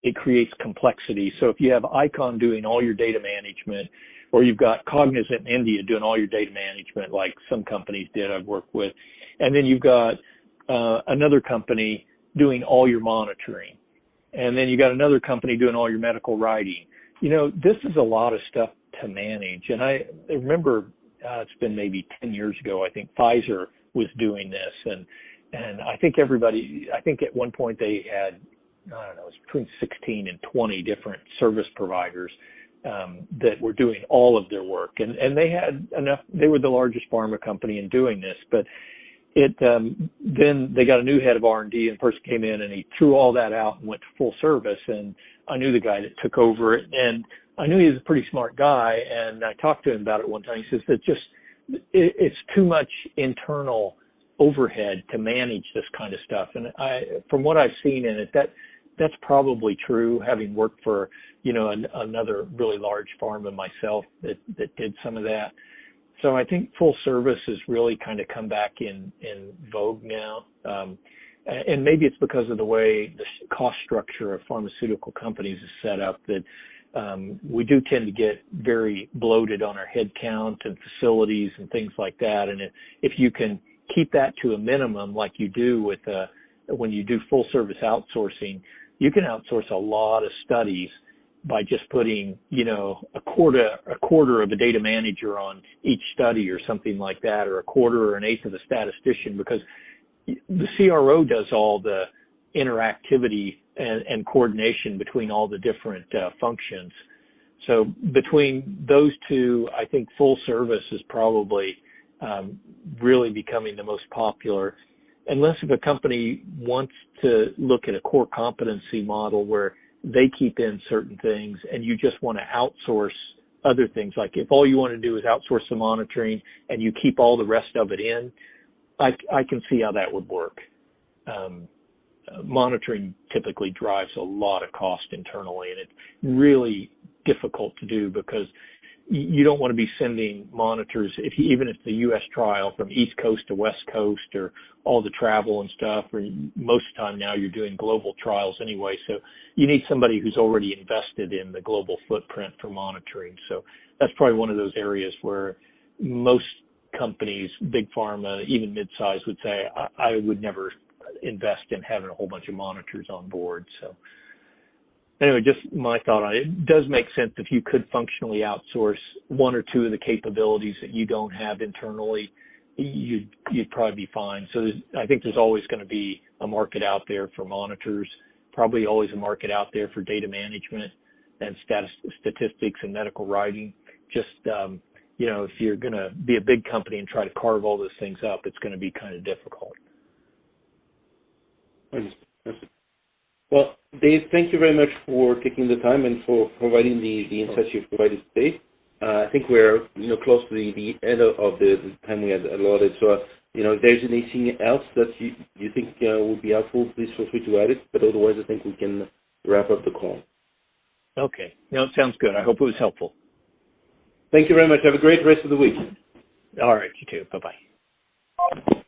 it creates complexity. So if you have Icon doing all your data management, or you've got Cognizant in India doing all your data management, like some companies did I've worked with, and then you've got another company doing all your monitoring, and then you got another company doing all your medical writing. This is a lot of stuff to manage. And I remember it's been maybe 10 years ago, I think Pfizer was doing this, and I think at one point they had, I don't know, it was between 16 and 20 different service providers that were doing all of their work, and they had enough. They were the largest pharma company in doing this, but then they got a new head of R&D, and the person came in and he threw all that out and went to full service. And I knew the guy that took over it, and I knew he was a pretty smart guy, and I talked to him about it one time. He says that it's too much internal overhead to manage this kind of stuff. And from what I've seen in it, that's probably true, having worked for another really large pharma myself that did some of that. So I think full service has really kind of come back in vogue now. And maybe it's because of the way the cost structure of pharmaceutical companies is set up that we do tend to get very bloated on our head count and facilities and things like that. And if you can keep that to a minimum, like you do with when you do full service outsourcing, you can outsource a lot of studies by just putting, a quarter of a data manager on each study or something like that, or a quarter or an eighth of a statistician, because the CRO does all the interactivity and coordination between all the different functions. So between those two, I think full service is probably really becoming the most popular, unless if a company wants to look at a core competency model where they keep in certain things and you just want to outsource other things. Like if all you want to do is outsource the monitoring and you keep all the rest of it in, I can see how that would work. Monitoring typically drives a lot of cost internally, and it's really difficult to do because you don't want to be sending monitors, even if the U.S. trial from East Coast to West Coast, or all the travel and stuff, or most of the time now you're doing global trials anyway. So you need somebody who's already invested in the global footprint for monitoring. So that's probably one of those areas where most companies, big pharma, even mid-size, would say, I would never invest in having a whole bunch of monitors on board. So anyway, just my thought on it. It does make sense if you could functionally outsource one or two of the capabilities that you don't have internally, you'd probably be fine. So I think there's always going to be a market out there for monitors, probably always a market out there for data management and statistics and medical writing. Just, if you're going to be a big company and try to carve all those things up, it's going to be kind of difficult. Well, Dave, thank you very much for taking the time and for providing the insights you've provided today. I think we're close to the end of the time we had allotted. So if there's anything else that you think would be helpful, please feel free to add it. But otherwise, I think we can wrap up the call. Okay. No, it sounds good. I hope it was helpful. Thank you very much. Have a great rest of the week. All right. You too. Bye-bye.